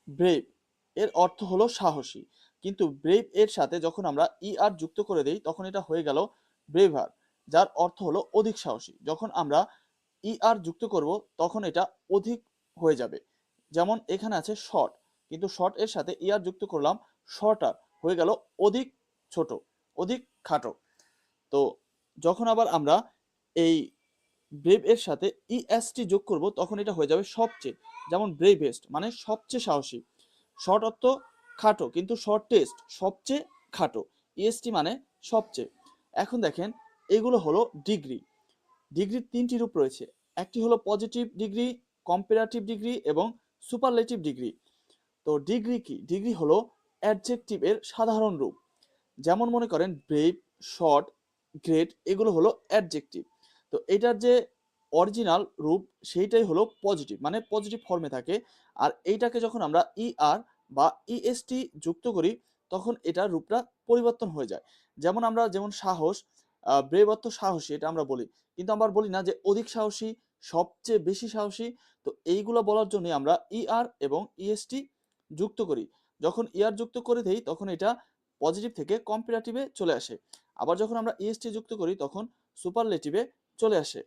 Brave এর অর্থ হলো সাহসী, কিন্তু ব্রেভ এর সাথে যখন আমরা আর যুক্ত করে দেই তখন এটা হয়ে গেল ব্রেভার, যার অর্থ হলো অধিক সাহসী। যখন আমরা আর যুক্ত করব তখন এটা অধিক হয়ে যাবে। যেমন এখানে আছে শর্ট, কিন্তু শর্ট এর সাথে আর যুক্ত করলাম, শর্টার হয়ে গেল অধিক ছোট, অধিক খাটো। তো যখন আবার আমরা এই ব্রেভ এর সাথে ইএসটি যোগ করব তখন এটা হয়ে যাবে সবচেয়ে। যেমন ব্রেভেস্ট মানে সবচেয়ে সাহসী, শর্ট অর্থ খাটো, কিন্তু শর্টেস্ট সবচেয়ে খাটো, ইএসটি মানে সবচেয়ে। এখন দেখেন এগুলো হলো ডিগ্রি। ডিগ্রির তিনটি রূপ রয়েছে, একটি হলো পজিটিভ ডিগ্রি, কম্পারেটিভ ডিগ্রি এবং সুপারলেটিভ ডিগ্রি। তো ডিগ্রি কি? ডিগ্রি হলো অ্যাডজেক্টিভের সাধারণ রূপ। যেমন মনে করেন ব্রেভ, শর্ট, গ্রেট এগুলো হলো অ্যাডজেক্টিভ। তো এটার যে অরিজিনাল রূপ সেইটাই হলো পজিটিভ, মানে পজিটিভ ফর্মে থাকে। আর এইটাকে যখন আমরা আর বা ইএসটি যুক্ত করি তখন এটার রূপটা পরিবর্তন হয়ে যায়। যেমন আমরা যেমন সাহস, ব্রেভ অর্থ সাহসী এটা আমরা বলি, কিন্তু আমরা বলি না যে অধিক সাহসী, সবচেয়ে বেশি সাহসী। তো এইগুলো বলার জন্য আমরা আর এবং ইএসটি যুক্ত করি। যখন আর যুক্ত করে দেই তখন এটা পজিটিভ থেকে কম্পারেটিভে চলে আসে। আবার যখন আমরা ইএসটি যুক্ত করি তখন সুপারলেটিভে চলে আসে।